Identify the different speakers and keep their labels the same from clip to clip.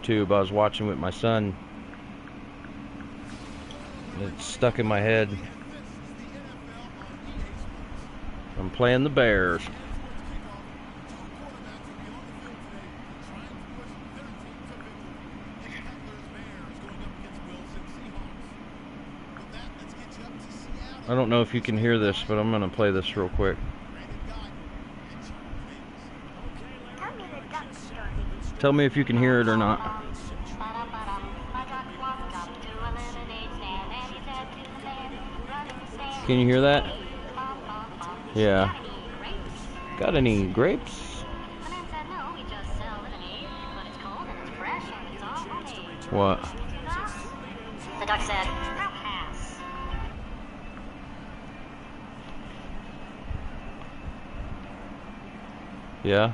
Speaker 1: YouTube I was watching with my son. It's stuck in my head. I'm playing the Bears. I don't know if you can hear this, but I'm going to play this real quick. Tell me if you can hear it or not. Can you hear that? Yeah. Got any grapes? What?
Speaker 2: The duck said,
Speaker 1: yeah.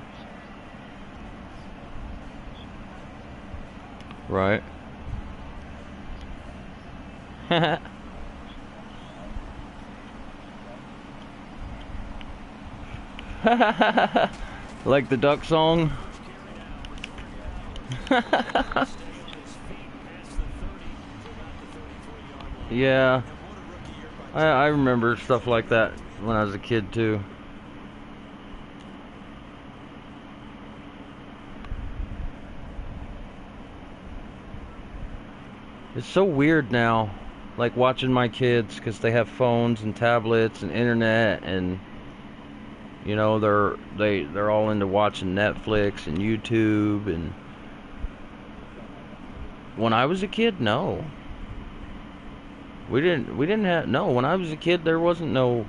Speaker 1: Right. Like the duck song? Yeah. I remember stuff like that when I was a kid too. It's so weird now, like watching my kids, because they have phones and tablets and internet, and you know they're all into watching Netflix and YouTube. And when I was a kid, no, we didn't have no. When I was a kid, there wasn't no.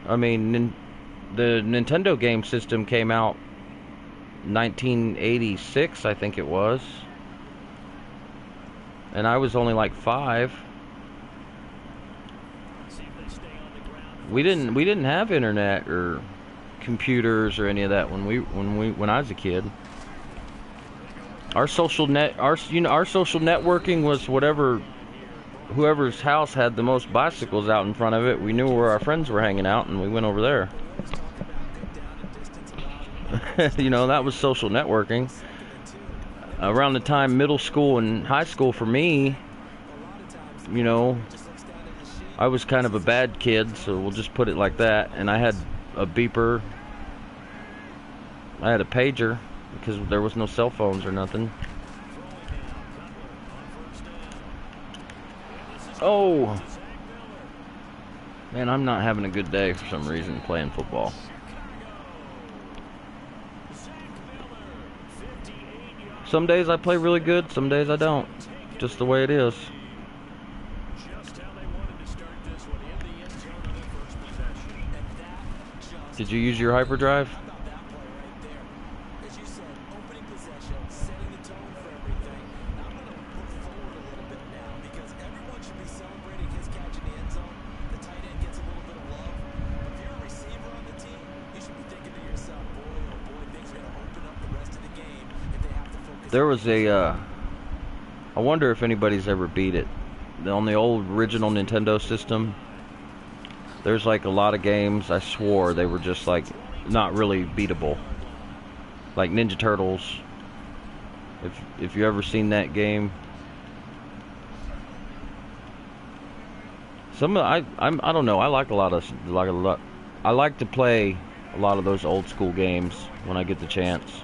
Speaker 1: I mean, the Nintendo game system came out 1986, I think it was. And I was only like 5. We didn't have internet or computers or any of that when I was a kid. Our social networking was whoever's house had the most bicycles out in front of it. We knew where our friends were hanging out, and we went over there. You know, that was social networking. Around the time middle school and high school for me, you know, I was kind of a bad kid, so we'll just put it like that. And I had a beeper. I had a pager because there was no cell phones or nothing. Oh, man, I'm not having a good day for some reason playing football. Some days I play really good, some days I don't. Just the way it is. Did you use your hyperdrive? There was I wonder if anybody's ever beat it. On the old original Nintendo system, there's like a lot of games, I swore they were just like not really beatable. Like Ninja Turtles. If you ever seen that game. I don't know, I like I like to play a lot of those old school games when I get the chance.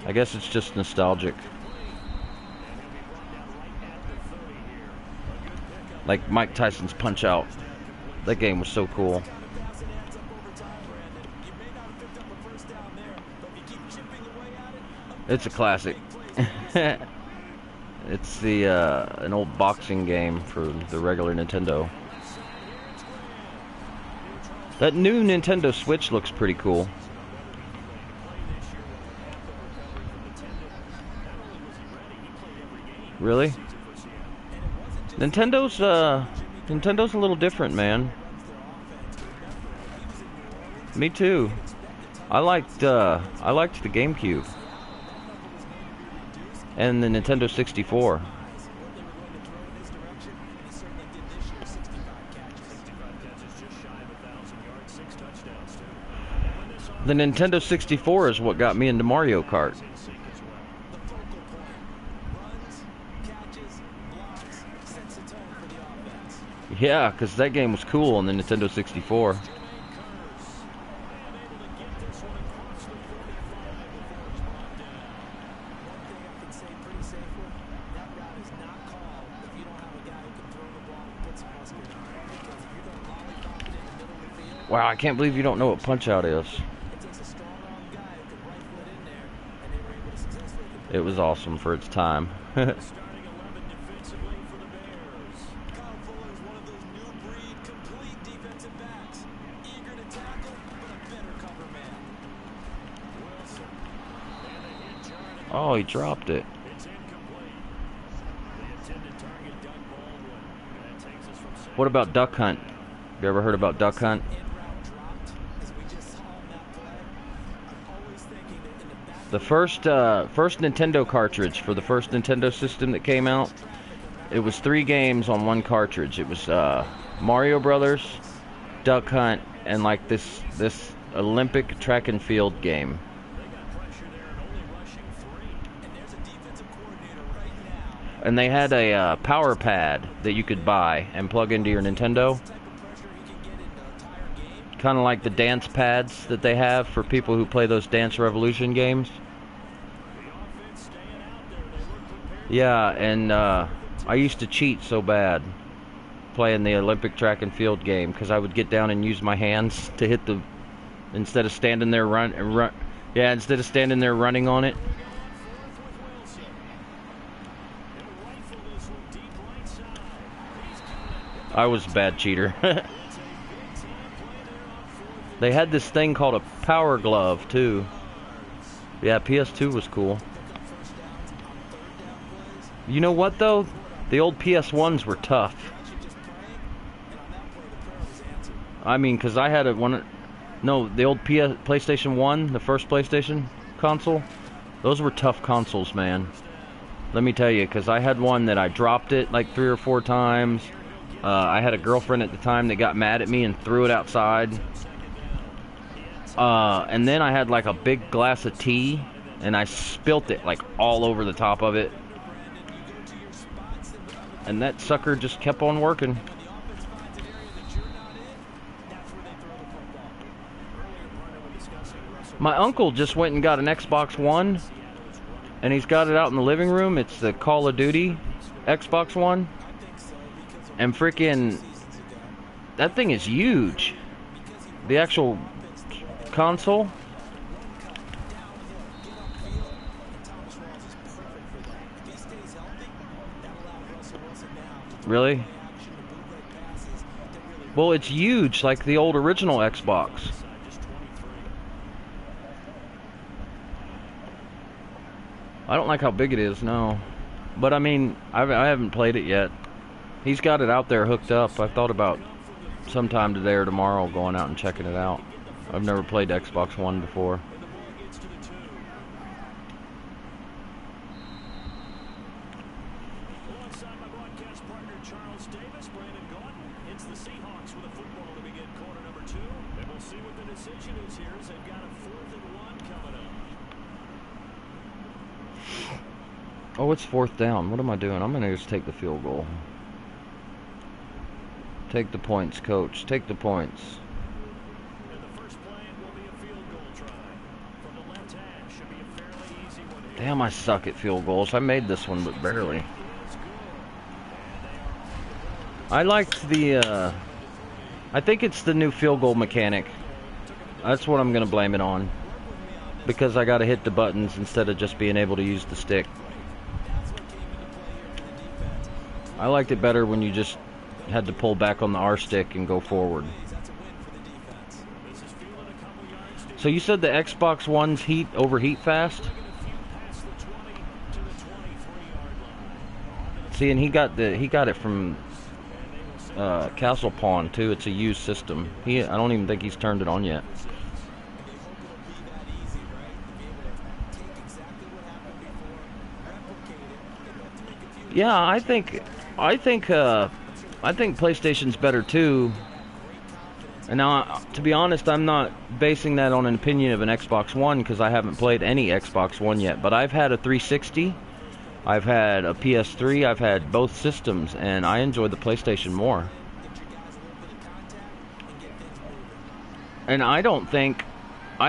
Speaker 1: I guess it's just nostalgic. Like Mike Tyson's Punch-Out. That game was so cool. It's a classic. It's an old boxing game for the regular Nintendo. That new Nintendo Switch looks pretty cool. Really? Nintendo's a little different, man. Me too. I liked the GameCube and the Nintendo 64. The Nintendo 64 is what got me into Mario Kart. Yeah, because that game was cool on the Nintendo 64. Wow, I can't believe you don't know what Punch-Out is. It was awesome for its time. Oh, he dropped it. What about Duck Hunt? You ever heard about Duck Hunt? The first Nintendo cartridge for the first Nintendo system that came out, it was 3 games on one cartridge. It was Mario Brothers, Duck Hunt, and like this Olympic track and field game. And they had a power pad that you could buy and plug into your Nintendo. Kind of like the dance pads that they have for people who play those Dance Revolution games. Yeah, and I used to cheat so bad playing the Olympic track and field game because I would get down and use my hands to hit the, instead of standing there instead of standing there running on it. I was a bad cheater. They had this thing called a Power Glove, too. Yeah, PS2 was cool. You know what, though? The old PS1s were tough. I mean, because I had the old PlayStation 1, the first PlayStation console. Those were tough consoles, man. Let me tell you, because I had one that I dropped it like 3 or 4 times. I had a girlfriend at the time that got mad at me and threw it outside. And then I had like a big glass of tea, and I spilt it like all over the top of it. And that sucker just kept on working. My uncle just went and got an Xbox One, and he's got it out in the living room. It's the Call of Duty Xbox One. And freaking, that thing is huge. The actual console. Really? Well, it's huge, like the old original Xbox. I don't like how big it is, no. But I mean, I haven't played it yet. He's got it out there hooked up. I thought about sometime today or tomorrow going out and checking it out. I've never played Xbox One before. Oh, it's 4th down. What am I doing? I'm going to just take the field goal. Take the points, coach. Take the points. Damn, I suck at field goals. I made this one, but barely. I liked the, I think it's the new field goal mechanic. That's what I'm going to blame it on. Because I got to hit the buttons instead of just being able to use the stick. I liked it better when you just had to pull back on the R stick and go forward. So you said the Xbox One's overheat fast? See, and he got it from Castle Pawn too. It's a used system. I don't even think he's turned it on yet. Yeah, I think PlayStation's better too. And now, to be honest, I'm not basing that on an opinion of an Xbox One because I haven't played any Xbox One yet. But I've had a 360, I've had a PS3, I've had both systems, and I enjoy the PlayStation more. And I don't think the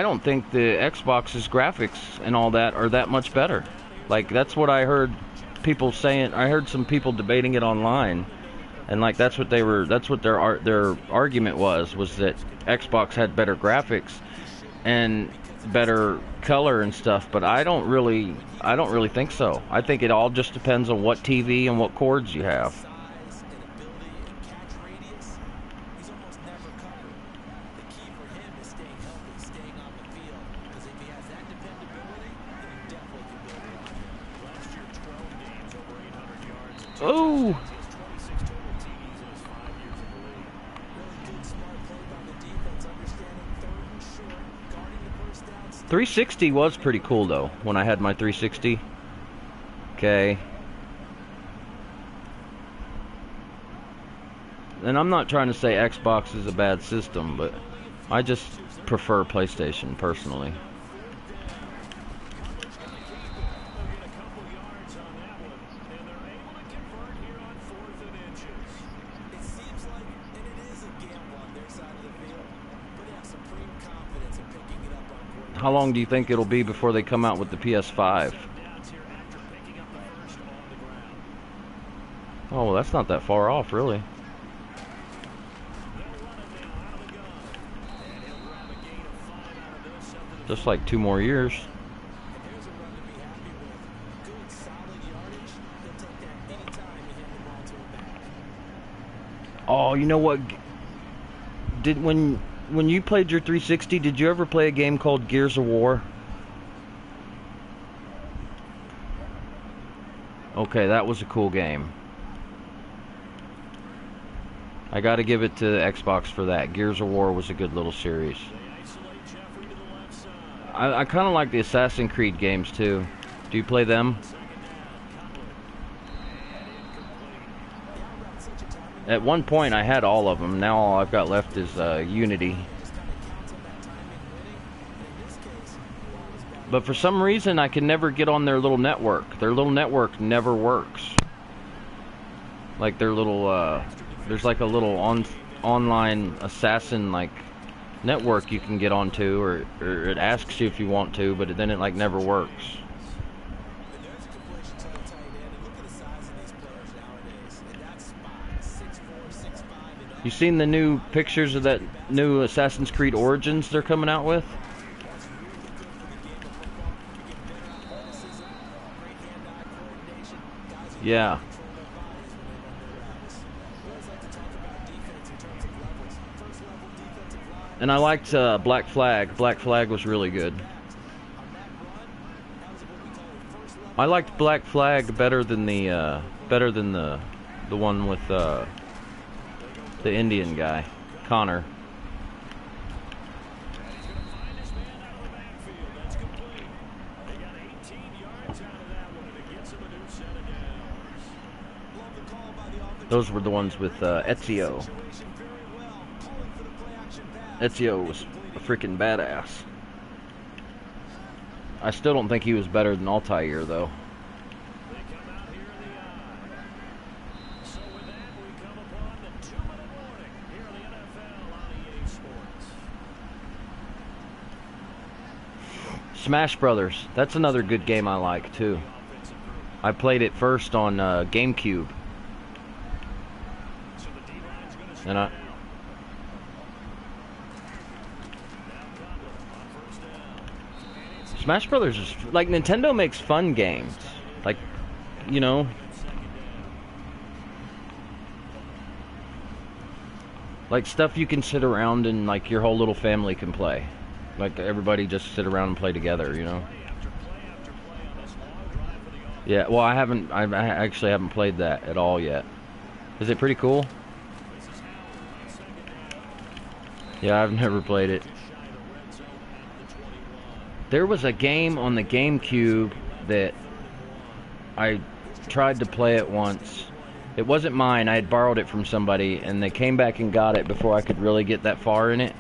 Speaker 1: Xbox's graphics and all that are that much better. Like, that's what I heard people saying. I heard some people debating it online, and like that's what their argument was that Xbox had better graphics and better color and stuff. But I don't really think so. I think it all just depends on what TV and what cords you have. Oh! 360 was pretty cool though, when I had my 360. Okay. And I'm not trying to say Xbox is a bad system, but I just prefer PlayStation personally. How long do you think it'll be before they come out with the PS5? Oh, well, that's not that far off, really. Just like 2 more years. Oh, you know what? When you played your 360, did you ever play a game called Gears of War? Okay, that was a cool game. I gotta give it to Xbox for that. Gears of War was a good little series. I kind of like the Assassin's Creed games too. Do you play them? At one point I had all of them. Now all I've got left is Unity. But for some reason I can never get on their little network. Their little network never works. Like their little there's like a little online assassin like network you can get onto, or it asks you if you want to, but then it like never works. You seen the new pictures of that new Assassin's Creed Origins they're coming out with? Yeah. And I liked Black Flag. Black Flag was really good. I liked Black Flag better than the one with the Indian guy, Connor. Those were the ones with Ezio. Ezio was a freaking badass. I still don't think he was better than Altair, though. Smash Brothers. That's another good game I like, too. I played it first on GameCube. And Smash Brothers is like, Nintendo makes fun games, like, you know, like stuff you can sit around and like your whole little family can play, like everybody just sit around and play together, you know. Yeah, well, I actually haven't played that at all yet. Is it pretty cool? Yeah, I've never played it. There was a game on the GameCube that I tried to play it once. It wasn't mine. I had borrowed it from somebody, and they came back and got it before I could really get that far in it.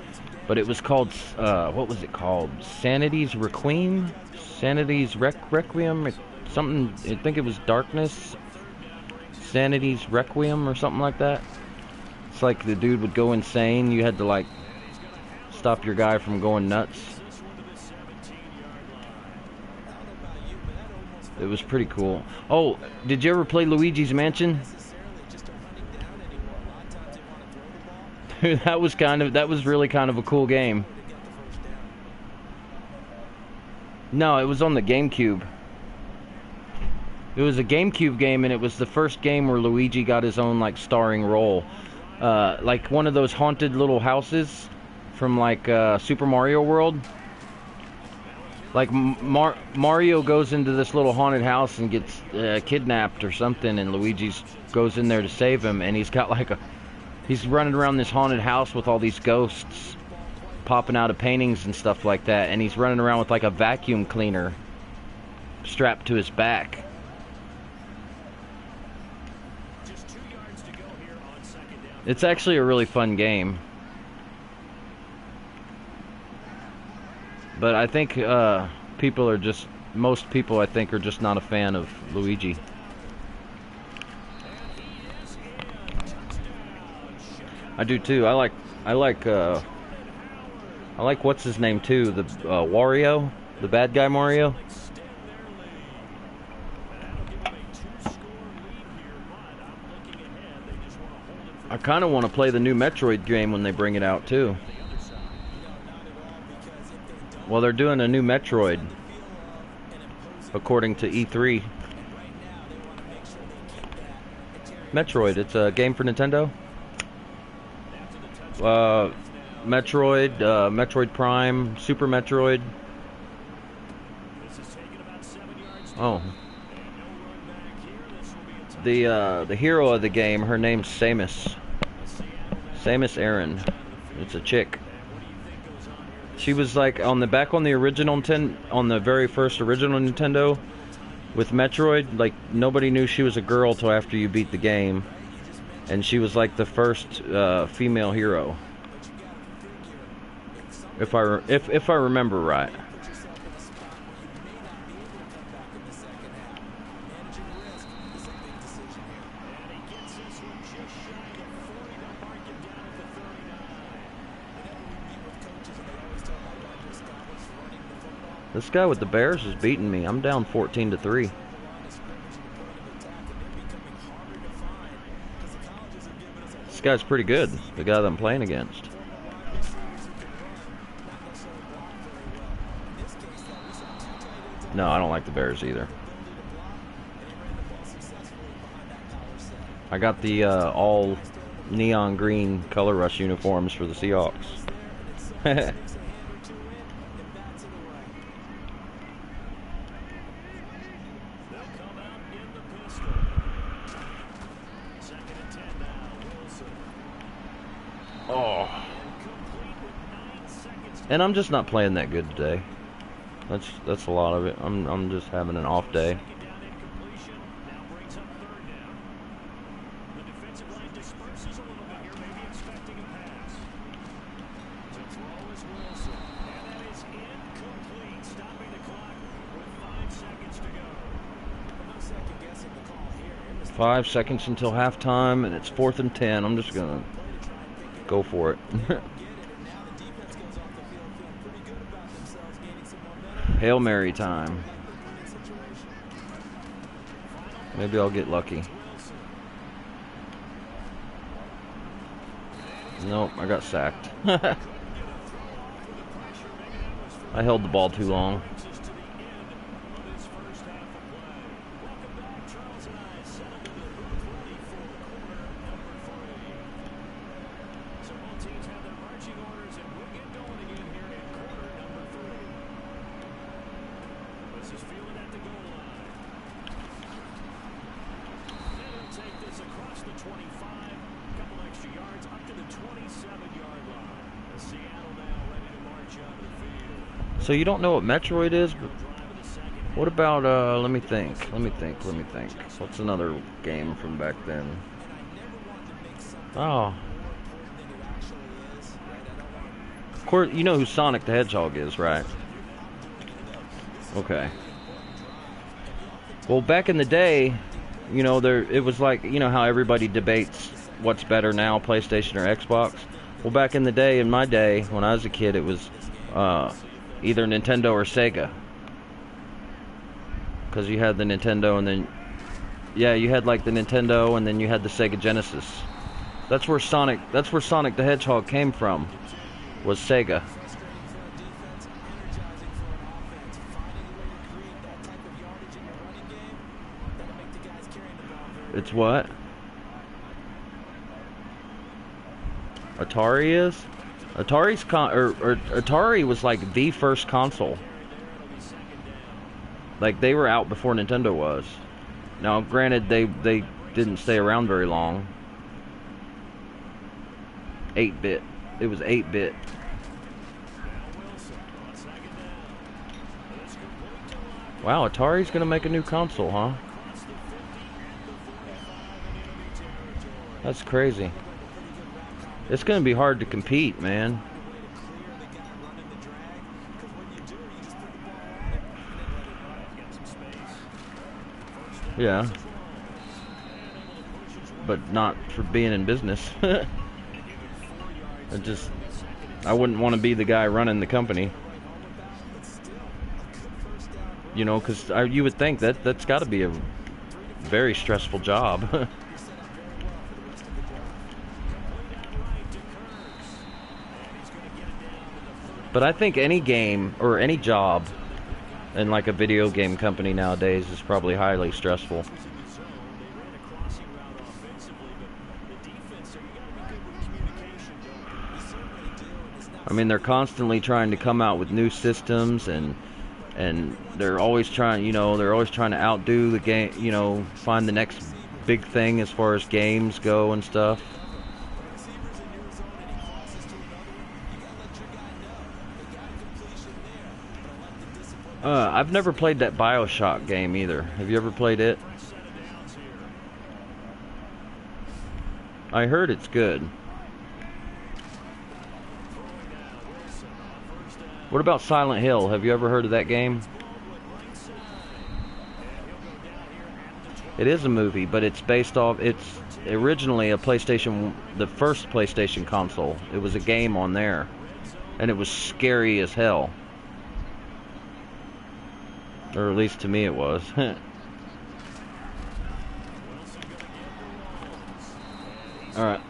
Speaker 1: But it was called, what was it called? Sanity's Requiem? Sanity's Requiem? Something, I think it was Darkness. Sanity's Requiem or something like that. It's like the dude would go insane. You had to, like, stop your guy from going nuts. It was pretty cool. Oh, did you ever play Luigi's Mansion? Dude, that was really kind of a cool game. No, it was on the GameCube. It was a GameCube game, and it was the first game where Luigi got his own, like, starring role. Like one of those haunted little houses from, like, Super Mario World. Like, Mario goes into this little haunted house and gets kidnapped or something, and Luigi goes in there to save him, and he's got, like, he's running around this haunted house with all these ghosts popping out of paintings and stuff like that, and he's running around with, like, a vacuum cleaner strapped to his back. It's actually a really fun game. But I think most people I think are just not a fan of Luigi. I do too. I like what's his name too, the Wario, the bad guy Mario. I kind of want to play the new Metroid game when they bring it out too. Well, they're doing a new Metroid, according to E3. Metroid, it's a game for Nintendo. Metroid, Metroid Prime, Super Metroid. Oh. The hero of the game, her name's Samus. Samus Aran. It's a chick. She was like on the original on the very first original Nintendo with Metroid. Like nobody knew she was a girl till after you beat the game, and she was like the first female hero, if I remember right. This guy with the Bears is beating me. I'm down 14-3. This guy's pretty good, the guy that I'm playing against. No, I don't like the Bears either. I got the all neon green color rush uniforms for the Seahawks. 10 now. Oh. And I'm just not playing that good today. That's a lot of it. I'm just having an off day. Five seconds until halftime, and it's 4th and 10. I'm just gonna go for it. Hail Mary time. Maybe I'll get lucky. Nope, I got sacked. I held the ball too long. So you don't know what Metroid is? What about, let me think. What's another game from back then? Oh. Of course, you know who Sonic the Hedgehog is, right? Okay. Well, back in the day, you know, it was like, you know how everybody debates what's better now, PlayStation or Xbox? Well, back in the day, in my day, when I was a kid, it was either Nintendo or Sega. Because you had the Nintendo and then... Yeah, you had like the Nintendo and then you had the Sega Genesis. That's where Sonic the Hedgehog came from, was Sega. It's what? Atari is? Atari was like the first console. Like they were out before Nintendo was. Now, granted, they didn't stay around very long. 8-bit. It was 8-bit. Wow, Atari's gonna make a new console, huh? That's crazy. It's gonna be hard to compete, man. Yeah. But not for being in business. I wouldn't want to be the guy running the company. You know, because you would think that's got to be a very stressful job. But I think any game or any job in like a video game company nowadays is probably highly stressful. I mean, they're constantly trying to come out with new systems and they're always trying, you know, to outdo the game, you know, find the next big thing as far as games go and stuff. I've never played that BioShock game either. Have you ever played it? I heard it's good. What about Silent Hill? Have you ever heard of that game? It is a movie, but it's based off... It's originally a PlayStation... The first PlayStation console. It was a game on there. And it was scary as hell. Or at least to me it was. Alright.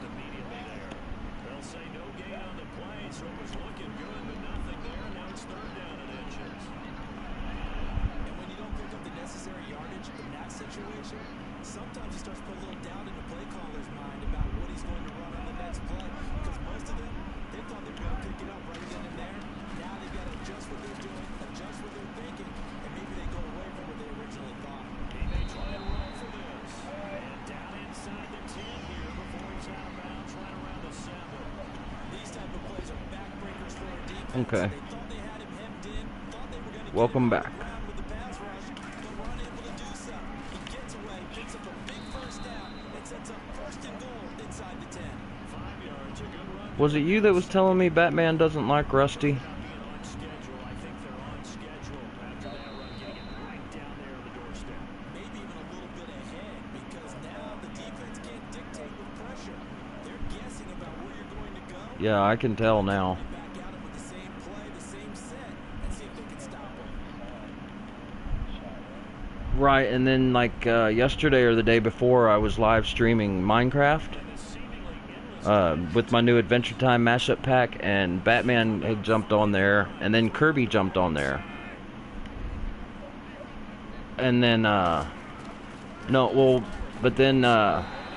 Speaker 1: Okay. Welcome back. Was it you that was telling me Batman doesn't like Rusty? Yeah, I can tell now. Right, and then like yesterday or the day before, I was live streaming Minecraft with my new Adventure Time mashup pack, and Batman had jumped on there, and then Kirby jumped on there. And then,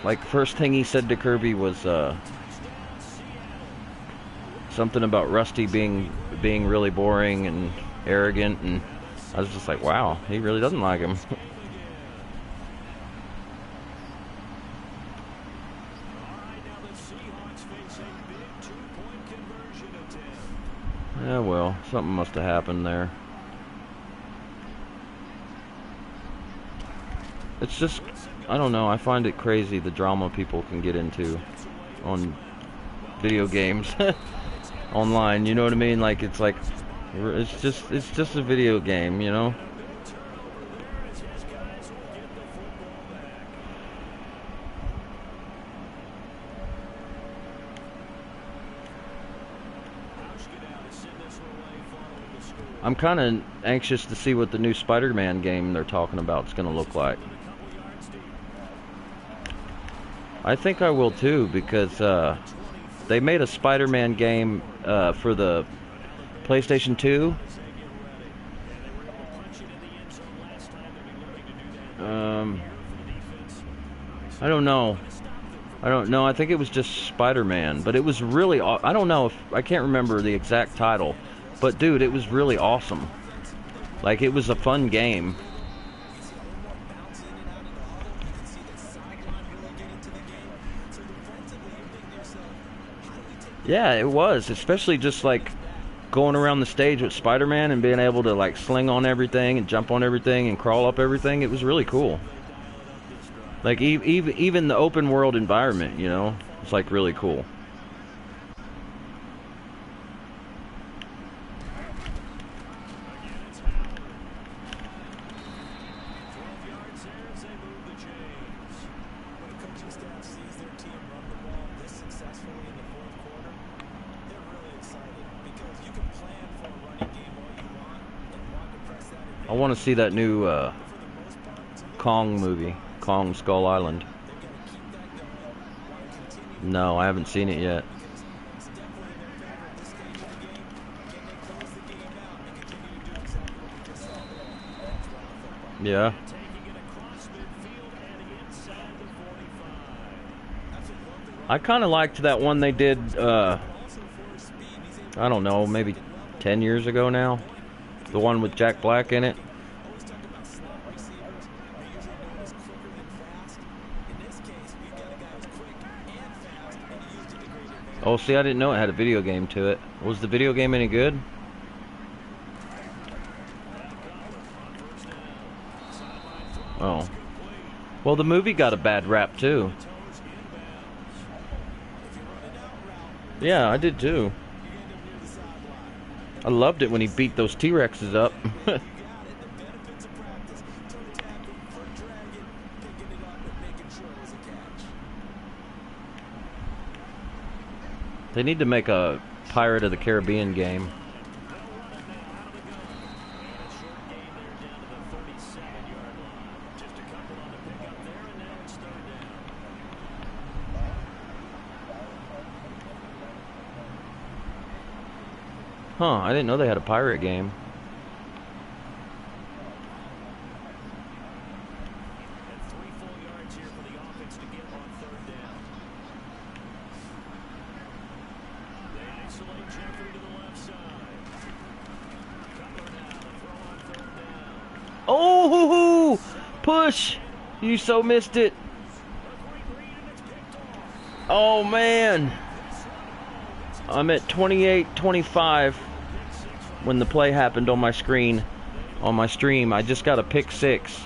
Speaker 1: like first thing he said to Kirby was something about Rusty being really boring and arrogant, and I was just like, wow, he really doesn't like him. Yeah, well, something must have happened there. It's just, I don't know, I find it crazy the drama people can get into on video games online, you know what I mean? Like, it's just a video game, you know? I'm kind of anxious to see what the new Spider-Man game they're talking about is going to look like. I think I will too, because they made a Spider-Man game for the PlayStation 2. I don't know. I think it was just Spider-Man, but it was really. I don't know if I can't remember the exact title, but dude, it was really awesome. Like, it was a fun game. Yeah, it was, especially just like going around the stage with Spider-Man and being able to like sling on everything and jump on everything and crawl up everything. It was really cool. Like even the open world environment, you know, it's like really cool. I want to see that new Kong movie, Kong Skull Island. No, I haven't seen it yet. Yeah. I kind of liked that one they did, I don't know, maybe 10 years ago now. The one with Jack Black in it. Oh, see, I didn't know it had a video game to it. Was the video game any good? Oh. Well, the movie got a bad rap, too. Yeah, I did, too. I loved it when he beat those T-Rexes up. They need to make a Pirate of the Caribbean game. Huh, I didn't know they had a pirate game. Oh, push! You so missed it. Oh, man. I'm at 28-25 when the play happened on my screen, on my stream. I just got a pick six,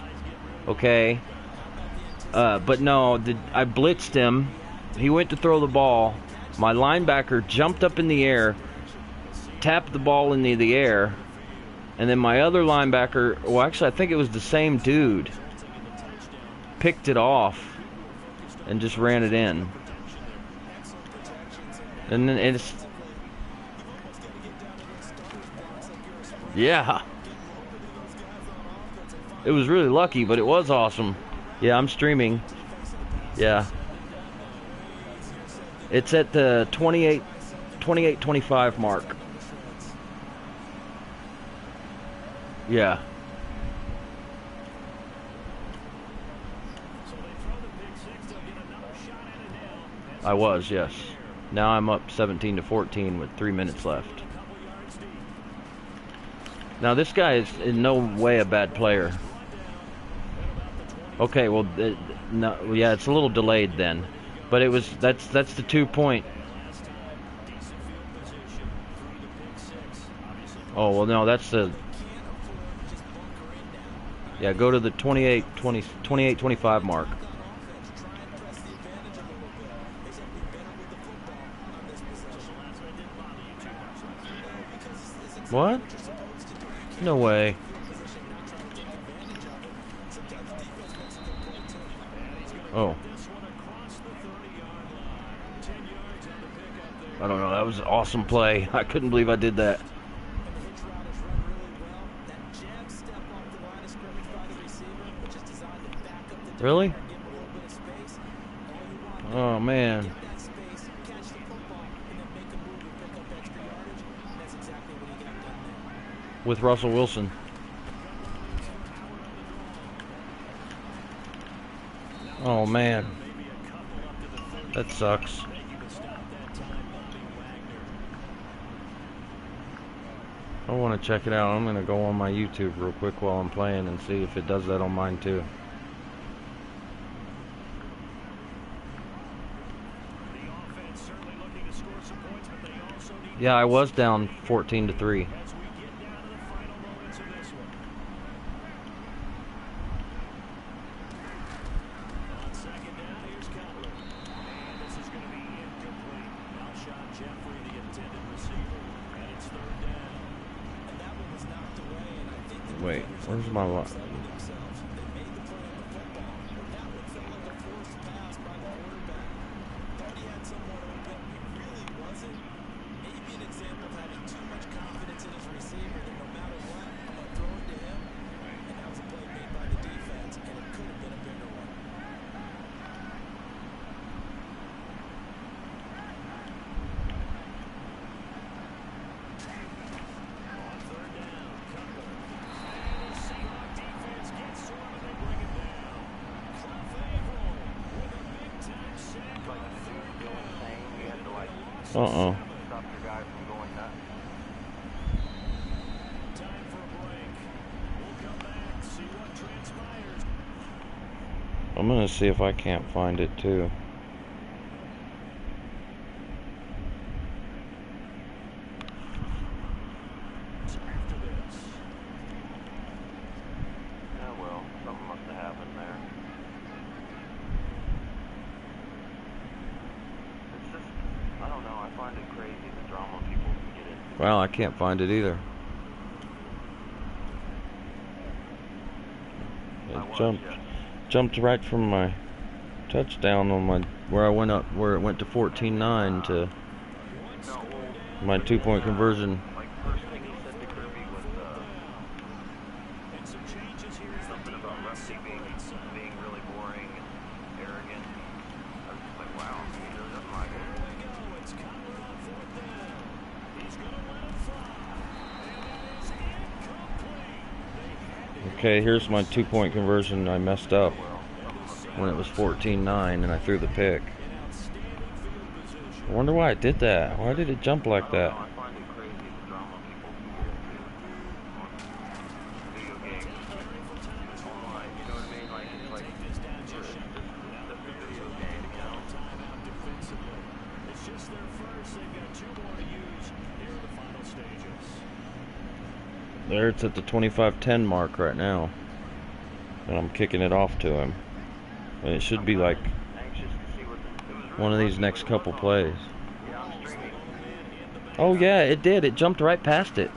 Speaker 1: okay? But no, I blitzed him. He went to throw the ball. My linebacker jumped up in the air, tapped the ball in the air, and then my other linebacker, well, actually, I think it was the same dude, picked it off and just ran it in. And then it's... Yeah. It was really lucky, but it was awesome. Yeah, I'm streaming. Yeah. It's at the 28-25 mark. Yeah. I was, yes. Now I'm up 17-14 with 3 minutes left. Now this guy is in no way a bad player. Okay, well, no, yeah, it's a little delayed then, but it was that's the 2 point. Oh well, no, that's the. Yeah, go to the 28-25 mark. What? No way. Oh. I don't know, that was an awesome play. I couldn't believe I did that. Really? Oh man. With Russell Wilson. Oh man. That sucks. I want to check it out. I'm going to go on my YouTube real quick while I'm playing and see if it does that on mine too. Yeah, I was down 14-3. Wait, where's my line? Uh-oh. I'm gonna see if I can't find it too.
Speaker 3: Oh well, something must have happened there. It's just, I don't know, I find it crazy the drama people can get into.
Speaker 1: Well, I can't find it either. It jumped right from my touchdown on my where I went up, where it went to 14-9 to my 2-point conversion.
Speaker 3: Like, first thing he said to Kirby was something about Rusty being really boring and arrogant. I was just like, wow, he really doesn't like it.
Speaker 1: Okay, here's my 2-point conversion. I messed up when it was 14-9 and I threw the pick. I wonder why it did that. Why did it jump like that?
Speaker 3: I find it crazy the drama people can get into video games, online, you know what I mean? Like, it's like, it's just a video game, you know? It's just their first, they've got 2 more to use here in the final stages.
Speaker 1: There, it's at the 25-10 mark right now. And I'm kicking it off to him. And it should be like one of these next couple plays. Oh yeah, it did. It jumped right past it.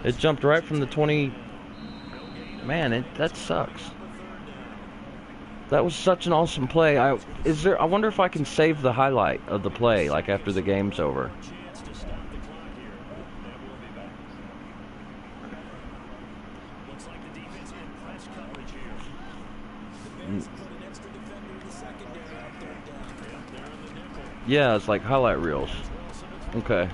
Speaker 1: It jumped right from the 20. Man, that sucks. That was such an awesome play. I wonder if I can save the highlight of the play, like after the game's over. Yeah, it's like highlight reels. Okay.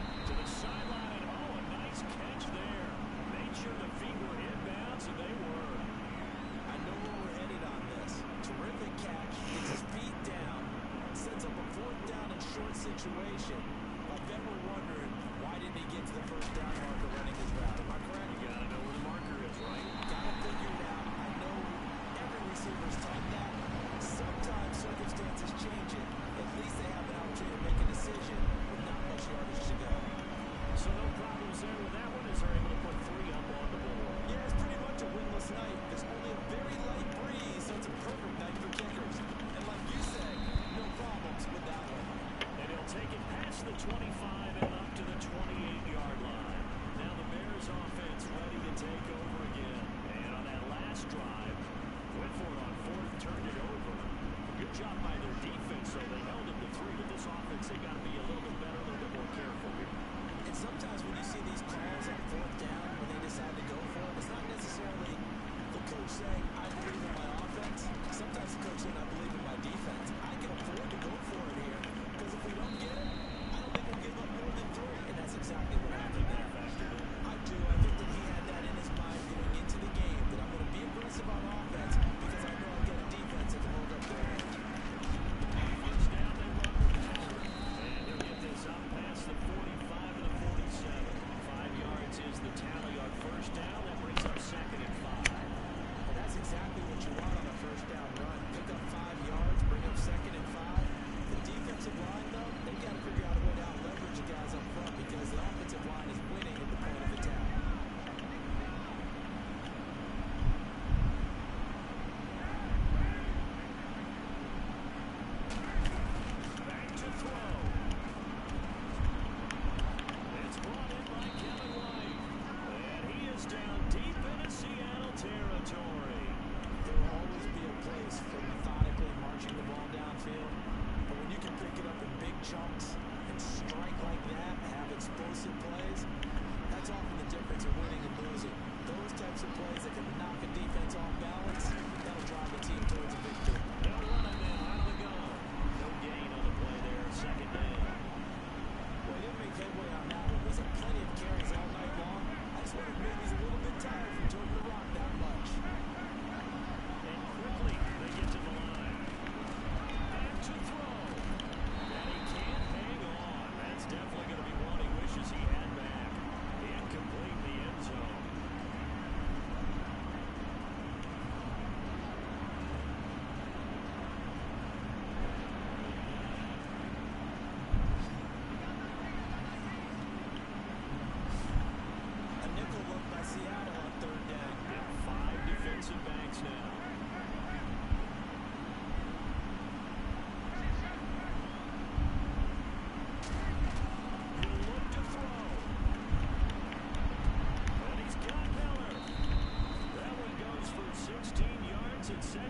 Speaker 3: Sometimes when you see these calls on 4th down, when they decide to go for it, it's not necessarily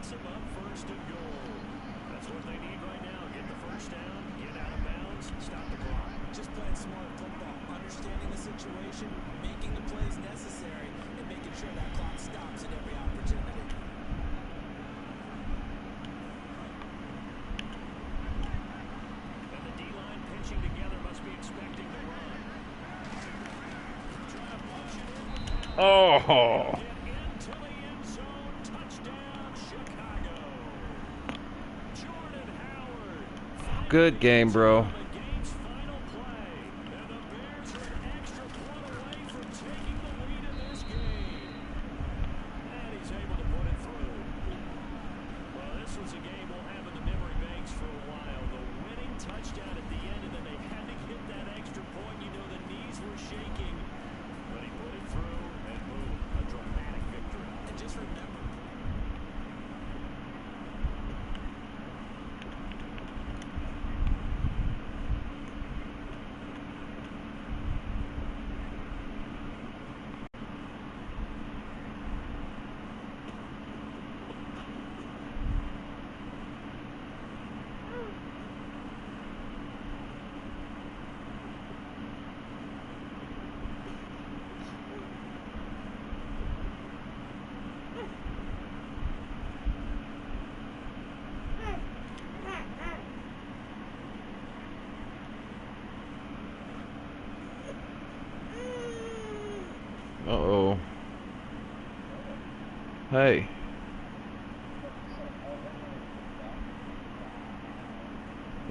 Speaker 4: sets them up first and goal. That's what they need right now. Get the first down, get out of bounds, stop the clock.
Speaker 5: Just playing smart football, understanding the situation, making the plays necessary, and making sure that clock stops at every opportunity.
Speaker 4: And the D-line pinching together must be expecting the run. Trying to push it in.
Speaker 1: Oh.
Speaker 4: Get into the end zone. Touchdown, Chicago. Jordan Howard.
Speaker 1: Good game, bro.
Speaker 4: The game's final play. And the Bears are an extra point away from taking the lead in this game. And he's able to put it through. Well, this was a game we'll have in the memory banks for a while. The winning touchdown at the end, and then they had to get that extra point. You know, the knees were shaking. But he put it through, and boom, a dramatic victory.
Speaker 5: And just remember,
Speaker 1: Uh-oh. Hey.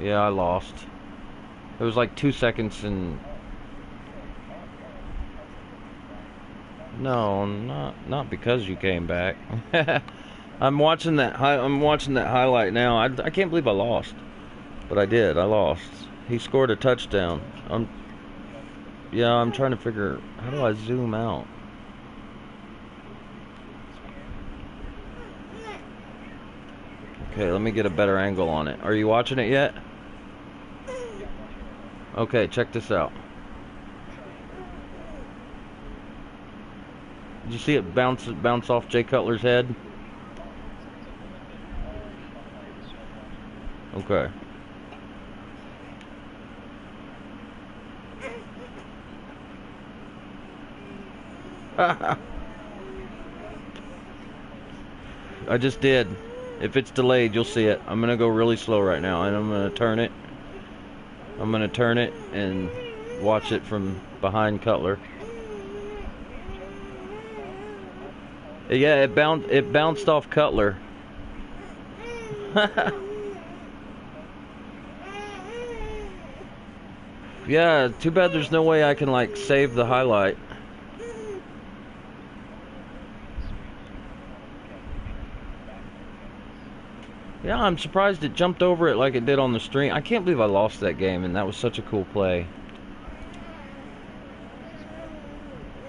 Speaker 1: Yeah, I lost. It was like 2 seconds and... No, not because you came back. I'm watching that highlight now. I can't believe I lost. But I did. I lost. He scored a touchdown. I'm trying to figure, how do I zoom out? Okay, let me get a better angle on it. Are you watching it yet? Okay, check this out. Did you see it bounce off Jay Cutler's head? Okay. I just did. If it's delayed, you'll see it. I'm gonna go really slow right now, and I'm gonna turn it. I'm gonna turn it and watch it from behind Cutler. Yeah, it bounced off Cutler. Yeah, too bad there's no way I can like save the highlight. Yeah, I'm surprised it jumped over it like it did on the stream. I can't believe I lost that game, and that was such a cool play.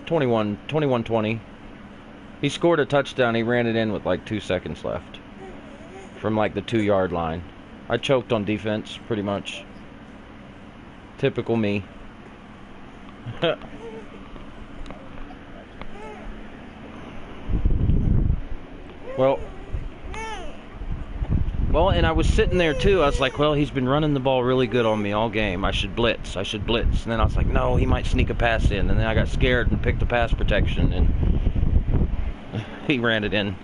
Speaker 1: 21-20. He scored a touchdown. He ran it in with like 2 seconds left from like the 2-yard line. I choked on defense, pretty much. Typical me. Well, and I was sitting there too. I was like, well, he's been running the ball really good on me all game. I should blitz. And then I was like, no, he might sneak a pass in. And then I got scared and picked the pass protection, and he ran it in.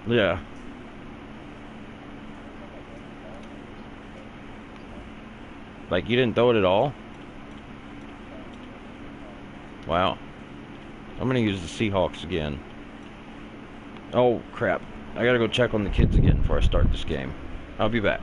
Speaker 1: Yeah. Like, you didn't throw it at all? Wow. I'm gonna use the Seahawks again. Oh, crap. I gotta go check on the kids again before I start this game. I'll be back.